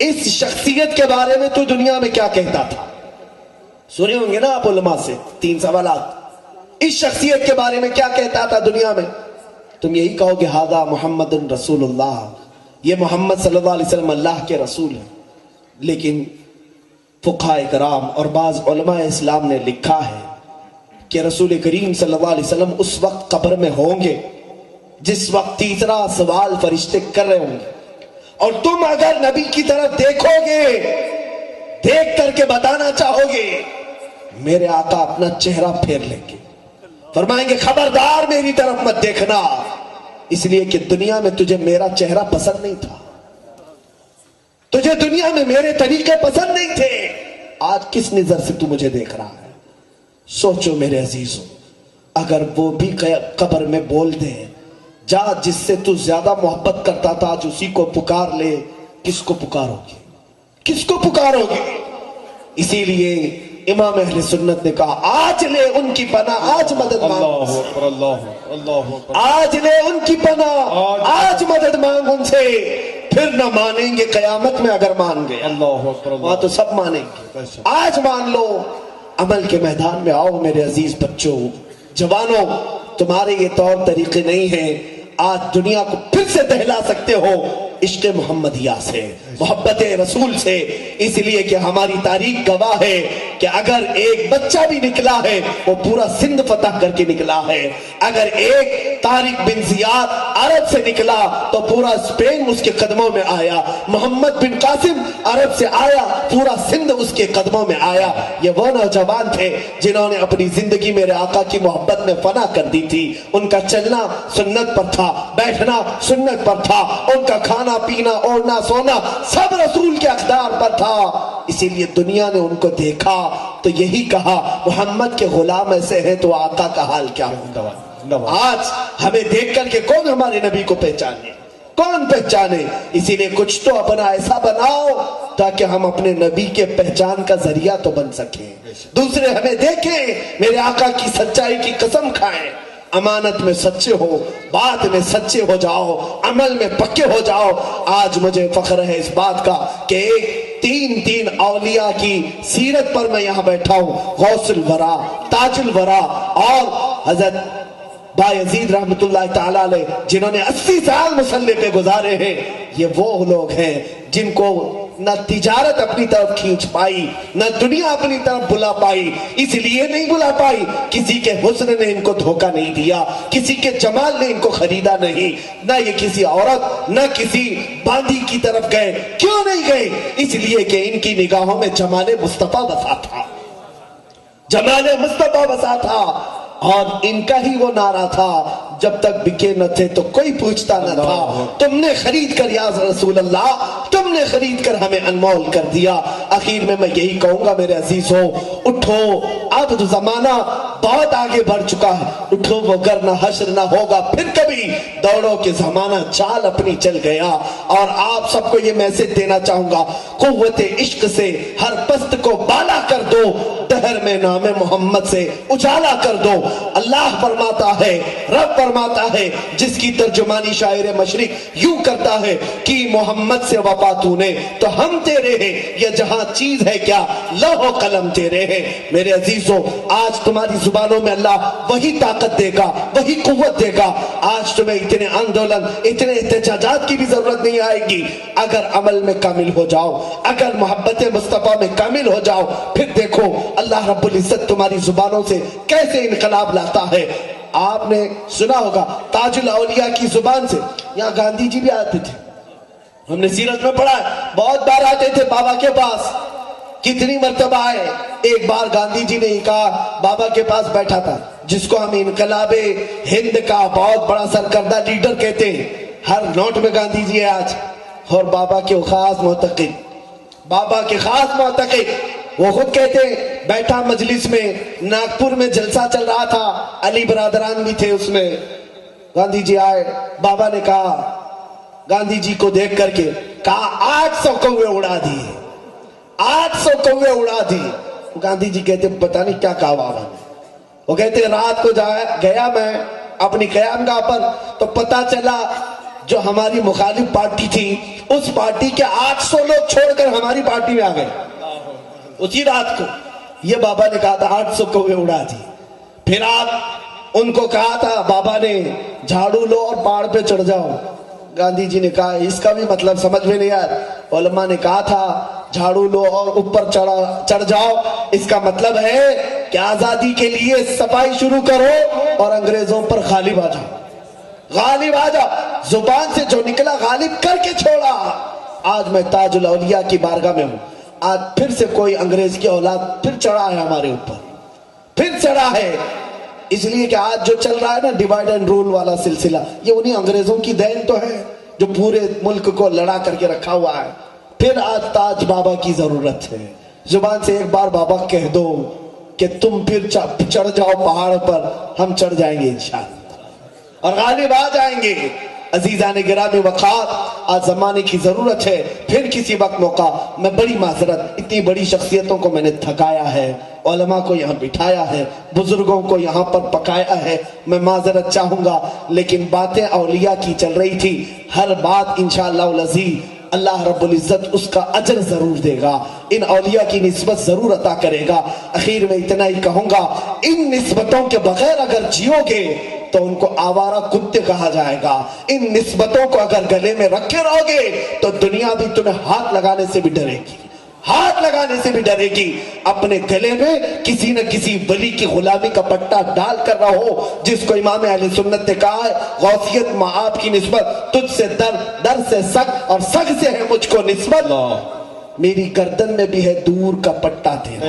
اس شخصیت کے بارے میں تو دنیا میں کیا کہتا تھا؟ سنے ہوں گے نا آپ علماء سے 3 سوالات. اس شخصیت کے بارے میں کیا کہتا تھا دنیا میں؟ تم یہی کہو کہ ہذا محمد رسول اللہ، یہ محمد صلی اللہ علیہ وسلم اللہ کے رسول ہیں. لیکن فقہاء کرام اور بعض علماء اسلام نے لکھا ہے کہ رسول کریم صلی اللہ علیہ وسلم اس وقت قبر میں ہوں گے جس وقت تیسرا سوال فرشتے کر رہے ہوں گے، اور تم اگر نبی کی طرف دیکھو گے، دیکھ کر کے بتانا چاہو گے، میرے آقا اپنا چہرہ پھیر لیں گے، فرمائیں گے خبردار میری طرف مت دیکھنا، اس لیے کہ دنیا میں تجھے میرا چہرہ پسند نہیں تھا، تجھے دنیا میں میرے طریقے پسند نہیں تھے، آج کس نظر سے تو مجھے دیکھ رہا ہے؟ سوچو میرے عزیزوں، اگر وہ بھی قبر میں بول دے جا جس سے تو زیادہ محبت کرتا تھا آج اسی کو پکار لے، کس کو پکارو گے؟ کس کو پکارو گے؟ اسی لیے امام اہل سنت نے کہا آج لے ان کی پناہ، آج مدد مانگ، اللہ اکبر، اللہ اکبر، آج لے ان کی پناہ، آج مدد مانگ ان سے، پھر نہ مانیں گے قیامت میں اگر مان گئے، اللہ اکبر، وہاں تو سب مانیں گے، آج مان لو۔ عمل کے میدان میں آؤ میرے عزیز بچوں، جوانوں، تمہارے یہ طور طریقے نہیں ہیں، آج دنیا کو پھر سے دہلا سکتے ہو عشق محمدیہ سے، محبت رسول سے، اس لیے کہ ہماری تاریخ گواہ ہے کہ اگر ایک بچہ بھی نکلا ہے وہ پورا سندھ فتح کر کے نکلا ہے، اگر ایک طارق بن زیاد عرب سے نکلا تو پورا اسپین اس کے قدموں میں آیا، محمد بن قاسم عرب سے آیا، پورا سندھ اس کے قدموں میں آیا۔ یہ وہ نوجوان تھے جنہوں نے اپنی زندگی میرے آقا کی محبت میں فنا کر دی تھی، ان کا چلنا سنت پر تھا، بیٹھنا سنت پر تھا، ان کا کھانا پینا اوڑھنا سونا سب رسول کے اقدار پر تھا، اسی لیے دنیا نے ان کو دیکھا تو یہی کہا محمد کے غلام ایسے ہیں تو آقا کا حال کیا ہوگا۔ آج ہمیں دیکھ کر کے کون ہمارے نبی کو پہچانے، کون پہچانے؟ اسی لیے کچھ تو اپنا ایسا بناؤ تاکہ ہم اپنے نبی کے پہچان کا ذریعہ تو بن سکیں، دوسرے ہمیں دیکھیں، میرے آقا کی سچائی کی قسم کھائیں۔ امانت میں سچے ہو، بات میں سچے ہو جاؤ، عمل میں پکے ہو جاؤ۔ آج مجھے فخر ہے اس بات کا کہ ایک تین اولیاء کی سیرت پر میں یہاں بیٹھا ہوں، غوث الورا، تاج الورا اور حضرت بایزید رحمت اللہ تعالی علیہ جنہوں نے 80 سال مصلی پہ گزارے ہیں۔ یہ وہ لوگ ہیں جن کو نہ تجارت اپنی طرف کھینچ پائی، نہ دنیا اپنی طرف بلا پائی، اس لیے نہیں بلا پائی کسی کے حسن نے ان کو دھوکہ نہیں دیا، کسی کے جمال نے ان کو خریدا نہیں، نہ یہ کسی عورت نہ کسی باندی کی طرف گئے۔ کیوں نہیں گئے؟ اس لیے کہ ان کی نگاہوں میں جمال مصطفیٰ بسا تھا، جمال مصطفیٰ بسا تھا، اور ان کا ہی وہ نعرہ تھا جب تک بکے نہ تھے تو کوئی پوچھتا نہ تھا، تم نے خرید کر یا رسول اللہ، تم نے خرید کر ہمیں انمول کر دیا۔ آخر میں یہی کہوں گا میرے عزیزوں، اٹھو، اب تو زمانہ بہت آگے بڑھ چکا ہے، اٹھو وگرنہ حشر نہ ہوگا پھر کبھی، دوڑو کہ زمانہ چال اپنی چل گیا۔ اور آپ سب کو یہ میسج دینا چاہوں گا، قوت عشق سے ہر پست کو بالا کر دو، دہر میں نام محمد سے اجالا کر دو۔ اللہ فرماتا ہے، رب فرماتا ہے، جس کی ترجمانی شاعر مشرق یوں کرتا ہے کہ محمد سے وفا تو نے تو ہم تیرے ہیں، یہ جہاں چیز ہے کیا لوح و قلم تیرے ہیں۔ میرے عزیزوں، آج تمہاری زبانوں میں اللہ وہی طاقت دے گا، وہی قوت دے گا۔ آج تمہیں اتنے آندولن، اتنے احتجاجات کی بھی ضرورت نہیں آئے گی اگر عمل میں کامل ہو جاؤ، اگر محبت مصطفیٰ میں کامل ہو جاؤ۔ پھر دیکھو اللہ رب العزت تمہاری زبانوں سے کیسے انقلاب لاتا ہے۔ آپ نے سنا ہوگا تاج الاولیاء کی زبان سے، یہاں گاندھی جی بھی آتے تھے، ہم نے سیرت میں پڑھا ہے، بہت بار آتے تھے بابا کے پاس، کتنی مرتبہ آئے۔ ایک بار گاندھی جی نے ہی کہا، بابا کے پاس بیٹھا تھا جس کو ہم انقلاب ہند کا بہت بڑا سرکردہ لیڈر کہتے ہیں، ہر نوٹ میں گاندھی جی ہے آج، اور بابا کے خاص معتقد، بابا کے خاص معتقد، وہ خود کہتے ہیں، بیٹھا مجلس میں، ناگپور میں جلسہ چل رہا تھا، علی برادران بھی تھے اس میں، گاندھی جی آئے، بابا نے کہا، گاندھی جی کو دیکھ کر کے کہا 800 کوے اڑا دیے، 800 کوے اڑا دیے۔ گاندھی جی کہتے پتہ نہیں کیا کہا بابا نے، وہ کہتے رات کو گیا میں اپنی قیام گاہ پر تو پتہ چلا جو ہماری مخالف پارٹی تھی اس پارٹی کے 800 لوگ چھوڑ کر ہماری پارٹی میں آ گئے اسی رات کو. یہ بابا نے کہا تھا 800 کو وہ اڑا دی. پھر آپ ان کو کہا تھا بابا نے جھاڑو لو اور پہاڑ پہ چڑھ جاؤ. گاندھی جی نے کہا اس کا بھی مطلب سمجھ میں نہیں آیا. علماء نے کہا تھا جھاڑو لو اور اوپر چڑھ جاؤ، اس کا مطلب ہے کہ آزادی کے لیے صفائی شروع کرو اور انگریزوں پر غالب آ جاؤ. غالب آ جاؤ، زبان سے جو نکلا غالب کر کے چھوڑا. آج میں تاج الاولیاء کی بارگاہ میں ہوں. آج پھر سے کوئی انگریز کی اولاد پھر چڑھا ہے ہمارے اوپر، پھر چڑھا ہے. اس لیے کہ آج جو چل رہا ہے نا ڈیوائیڈ اینڈ رول والا سلسلہ، یہ انہی انگریزوں کی دین تو ہے جو پورے ملک کو لڑا کر کے رکھا ہوا ہے. پھر آج تاج بابا کی ضرورت ہے. زبان سے ایک بار بابا کہہ دو کہ تم پھر چڑھ جاؤ پہاڑ پر، ہم چڑھ جائیں گے انشاءاللہ اور غالب آ جائیں گے. عزیزان گرامی وقار، آج زمانے کی ضرورت ہے. پھر کسی وقت موقع. میں بڑی معذرت، اتنی بڑی شخصیتوں کو میں نے تھکایا ہے، علماء کو یہاں بٹھایا ہے، بزرگوں کو یہاں پر پکایا ہے. میں معذرت چاہوں گا، لیکن باتیں اولیاء کی چل رہی تھی. ہر بات انشاءاللہ العزیز اللہ رب العزت اس کا اجر ضرور دے گا، ان اولیاء کی نسبت ضرور عطا کرے گا. اخیر میں اتنا ہی کہوں گا، ان نسبتوں کے بغیر اگر جیو گے تو ان کو آوارہ کتے کہا جائے گا. ان نسبتوں کو اگر گلے میں رکھے رہو گے تو دنیا بھی تمہیں ہاتھ لگانے سے بھی ڈرے گی، ہاتھ لگانے سے بھی ڈرے گی. اپنے گلے میں کسی نہ کسی ولی کی غلامی کا پٹا ڈال کر رہو، جس کو امام اہل سنت نے کہا ہے غوثیت معاب کی نسبت تجھ سے در سے سگ اور سگ سے ہے مجھ کو نسبت. میری گردن میں بھی ہے دور کا پٹا تیرا،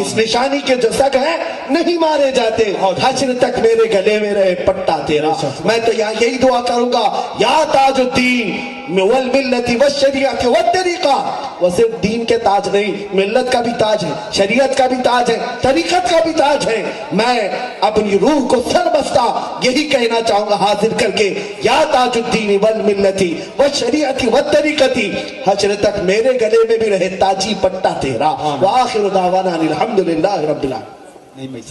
اس نشانی کے جو سگ ہیں نہیں مارے جاتے، حشر تک میرے گلے میں رہے پٹا تیرا. میں تو یہاں یہی دعا کروں گا، یا تاج الدین والملت والشریعت والطریقہ. وہ صرف دین کے تاج نہیں، ملت کا بھی تاج ہے، شریعت کا بھی تاج ہے، طریقت کا بھی تاج ہے. میں اپنی روح کو سربستہ یہی کہنا چاہوں گا حاضر کر کے، یا تاج الدین والملت والشریعت والطریقت، حشر تک میرے گلے میں بھی رہے تاجی پٹا تیرا. وآخر دعوانا الحمدللہ رب العالمین.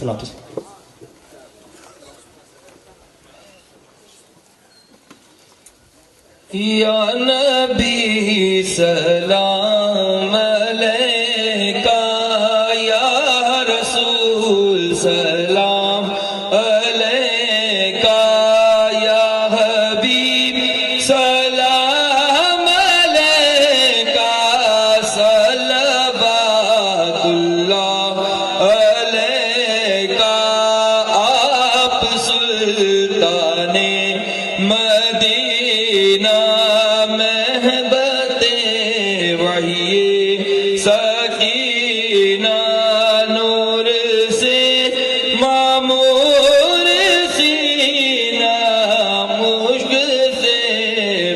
یا نبی سلام علیکہ، یا رسول سلام علیکہ، یا حبیب سلام علیکہ، صلوات اللہ علیکہ. آپ سلطان مدینہ، محبت وحی سکینہ، نور سے معمور سینہ، مشک سے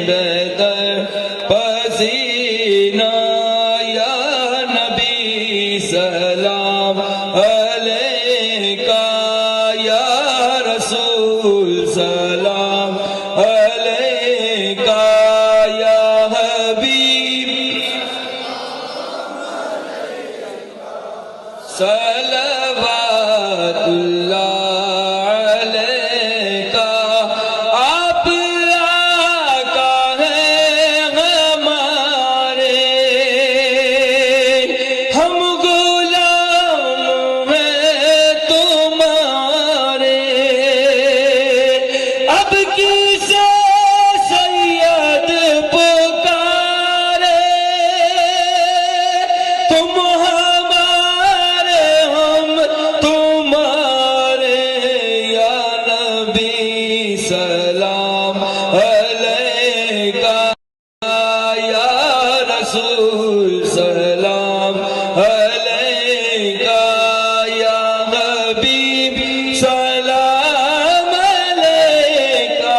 بہتر پسینہ. یا نبی سلام علیکہ، یا رسول سلام علیکہ، یا حبیب صلوات اللہ علیکہ. آپ آقا ہیں ہمارے، ہم غلام ہیں تمہارے. اب کسے سید پکارے، تم ہمارے ہم تمہارے. یا نبی سلام علیکہ، یا رسول سلام علیکہ، یا حبیب سلام علیکہ،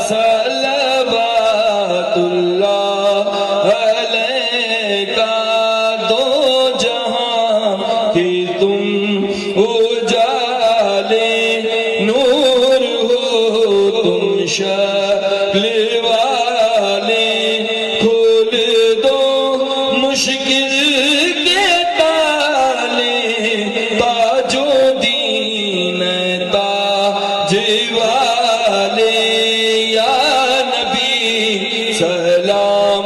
صلوات اللہ علیکہ. دو جہاں کی تم اجالے نور ہو، تم شکل والے. کھول دو مشکل کے تالے، تاج الدین تاج والے. یا نبی سلام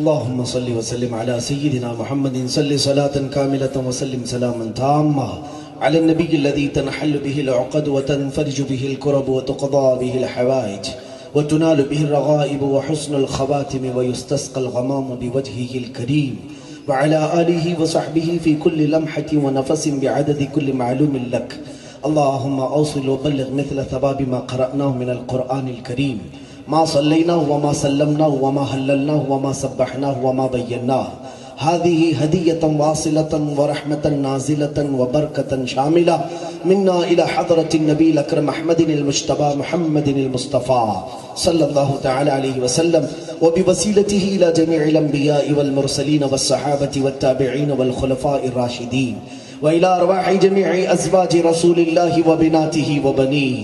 اللهم صل وسلم على سيدنا محمد صل صلاة كاملة وسلم سلاما تاما على النبي الذي تنحل به العقد وتنفرج به الكرب وتقضى به الحوائج وتنال به الرغائب وحسن الخواتم ويستسقى الغمام بوجهه الكريم وعلى آله وصحبه في كل لمحة ونفس بعدد كل معلوم لك. اللهم أوصل وبلغ مثل ثواب ما قرأناه من القرآن الكريم، ما صليناه وما سلمناه وما هللناه وما سبحناه وما بيناه. هذه هدية واصلة ورحمة نازلة وبركة شاملة منا إلى حضرة النبي الأكرم أحمد المجتبى محمد المصطفى صلى الله تعالى عليه وسلم، وبوسيلته إلى جميع الأنبياء والمرسلين والصحابة والتابعين والخلفاء الراشدين، وإلى أرواح جميع أزواج رسول الله وبناته وبنيه،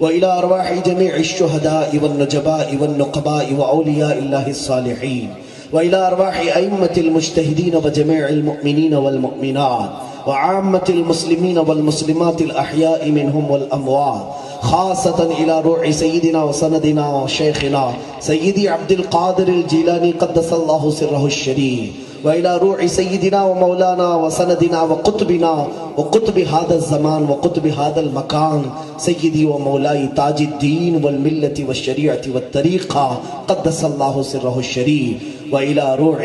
وإلى أرواح جميع الشهداء والنجباء والنقباء وأولياء الله الصالحين، وإلى أرواح أئمة المجتهدين وجميع المؤمنين والمؤمنات وعامة المسلمين والمسلمات الأحياء منهم والأموات، خاصة إلى روح سيدنا وسندنا وشيخنا سيدي عبد القادر الجيلاني قدس الله سره الشريف، وإلى روح سيدنا ومولانا وسندنا وقطبنا وقطب هذا الزمان وقطب هذا المكان سيدي ومولاي تاج الدين والملة والشريعة والطريقة قدس الله سره الشريف، وإلى روح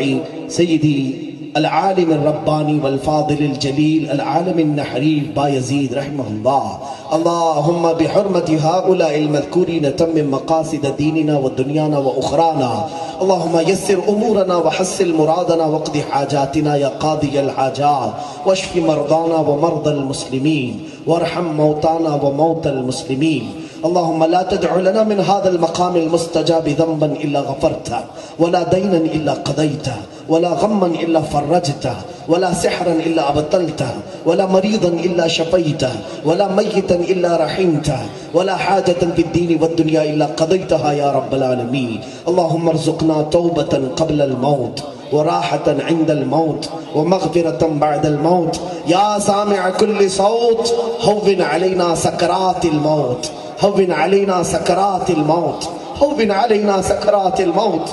سيدي العالم الرباني والفاضل الجليل العالم النحريف بايزيد رحمه الله. اللهم بحرمة هؤلاء المذكورين تمم مقاصد ديننا ودنيانا وأخرانا. اللهم يسر أمورنا وحسن مرادنا واقض حاجاتنا يا قاضي الحاجات، واشف مرضانا ومرضى المسلمين، وارحم موتانا وموتى المسلمين. اللهم لا تدع لنا من هذا المقام المستجاب ذنبا إلا غفرته، ولا دينا إلا قضيته، ولا غما إلا فرجته، ولا سحرا إلا أبطلته، ولا مريضا إلا شفيته، ولا ميتا إلا رحمته، ولا حاجة في الدين والدنيا إلا قضيتها يا رب العالمين. اللهم ارزقنا توبة قبل الموت، وراحة عند الموت، ومغفرة بعد الموت. يا سامع كل صوت هون علينا سكرات الموت، هون علينا سكرات الموت، هون علينا سكرات الموت.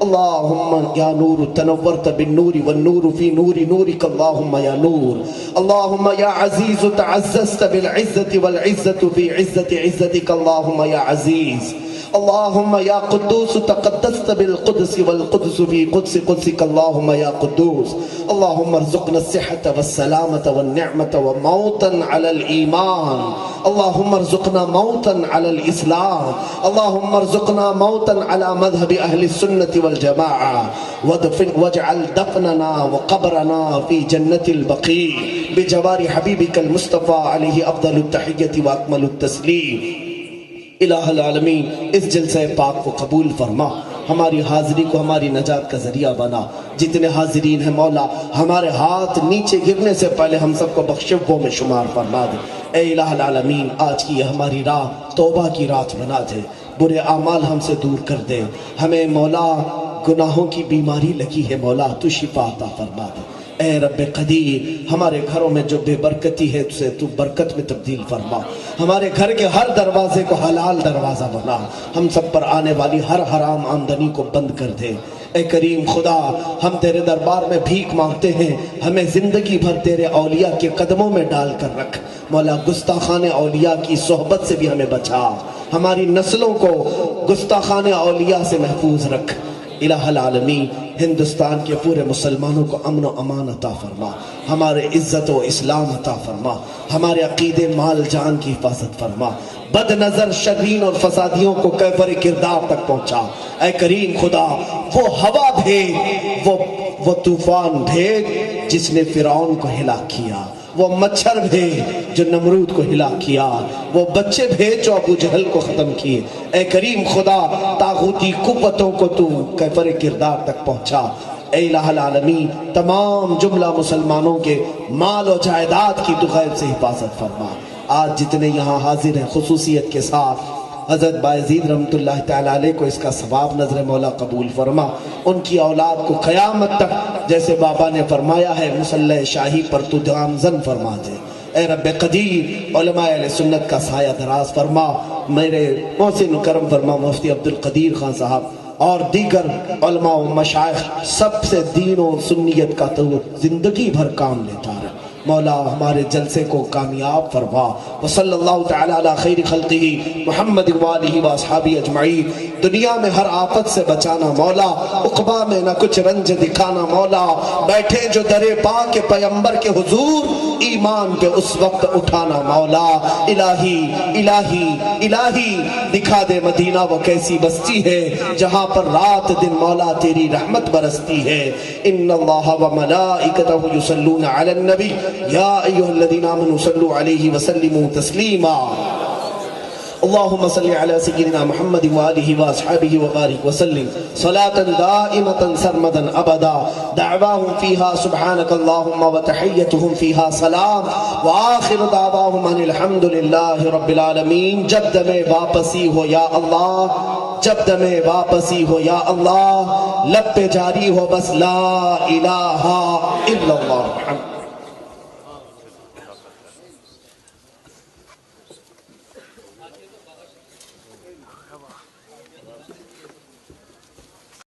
اللهم يا نور تنورت بالنور والنور في نور نورك. اللهم يا نور. اللهم يا عزيز تعززت بالعزة والعزة في عزة عزتك. اللهم يا عزيز. اللهم يا قدوس تقدست بالقدس والقدس في قدس قدسك. اللهم يا قدوس. اللهم ارزقنا الصحة والسلامة والنعمة وموتا على الإيمان. اللهم ارزقنا موتا على الإسلام. اللهم ارزقنا موتا على مذهب أهل السنة والجماعة. واجعل دفننا وقبرنا في جنة البقيع بجوار حبيبك المصطفى عليه أفضل التحية وأكمل التسليم. الہ العالمین اس جلسہ پاک کو قبول فرما، ہماری حاضری کو ہماری نجات کا ذریعہ بنا. جتنے حاضرین ہیں مولا ہمارے ہاتھ نیچے گرنے سے پہلے ہم سب کو بخشبوں میں شمار فرما دے. اے الہ العالمین آج کی یہ ہماری راہ توبہ کی رات بنا دے، برے اعمال ہم سے دور کر دے. ہمیں مولا گناہوں کی بیماری لگی ہے، مولا تو شفا عطا فرما دے. اے رب قدیر ہمارے گھروں میں جو بے برکتی ہے اسے تو برکت میں تبدیل فرما. ہمارے گھر کے ہر دروازے کو حلال دروازہ بنا. ہم سب پر آنے والی ہر حرام آمدنی کو بند کر دے. اے کریم خدا ہم تیرے دربار میں بھیک مانگتے ہیں، ہمیں زندگی بھر تیرے اولیاء کے قدموں میں ڈال کر رکھ. مولا گستاخان اولیاء کی صحبت سے بھی ہمیں بچا، ہماری نسلوں کو گستاخان اولیاء سے محفوظ رکھ. الہ العالمین ہندوستان کے پورے مسلمانوں کو امن و امان عطا فرما، ہمارے عزت و اسلام عطا فرما، ہمارے عقیدے مال جان کی حفاظت فرما، بد نظر شرین اور فسادیوں کو کیفر کردار تک پہنچا۔ اے کریم خدا، وہ ہوا بھیج، وہ طوفان بھیج جس نے فرعون کو ہلاک کیا، وہ مچھر بھیج جو نمرود کو ہلاک کیا، وہ بچے بھیج جو ابو جہل کو ختم کیے۔ اے کریم خدا، طاغوتی قوتوں کو تو کیفر کردار تک پہنچا۔ اے الہ العالمین تمام جملہ مسلمانوں کے مال و جائیداد کی تو غیب سے حفاظت فرما۔ آج جتنے یہاں حاضر ہیں خصوصیت کے ساتھ حضرت بایزید رحمت اللہ تعالیٰ علیہ کو اس کا ثواب نظر مولا قبول فرما، ان کی اولاد کو قیامت تک جیسے بابا نے فرمایا ہے مصلی شاہی پر تو گامزن فرما دے۔ اے رب قدیر علماء اہل سنت کا سایہ دراز فرما، میرے محسن کرم فرما مفتی عبدالقدیر خان صاحب اور دیگر علماء و مشائخ سب سے دین و سنیت کا تو زندگی بھر کام لیتا رہے۔ مولا ہمارے جلسے کو کامیاب فرما۔ وصلی اللہ تعالی علی خیر خلقہ محمد وآلہ واصحابہ اجمعین۔ دنیا میں ہر آفت سے بچانا مولا، عقبہ میں نہ کچھ رنج دکھانا مولا، بیٹھے جو در پاک کے پیمبر کے حضور ایمان پہ اس وقت اٹھانا مولا۔ الہی الہی الہی دکھا دے مدینہ وہ کیسی بستی ہے جہاں پر رات دن مولا تیری رحمت برستی ہے۔ ان اللہ و ملائکتہ یصلون علی النبی یا ایہا الذین آمنوا صلوا علیہ وسلموا تسلیما۔ اللهم صل على سيدنا محمد وآله وأصحابه وبارك وسلم صلاة دائمة سرمدا أبدا دعواهم فيها سبحانك اللهم وتحيتهم فيها سلام وآخر دعواهم أن الحمد لله رب العالمين۔ جب دمیں واپسی ہو یا اللہ، جب دمیں واپسی ہو یا اللہ، لب پہ جاری ہو بس لا الہ الا اللہ۔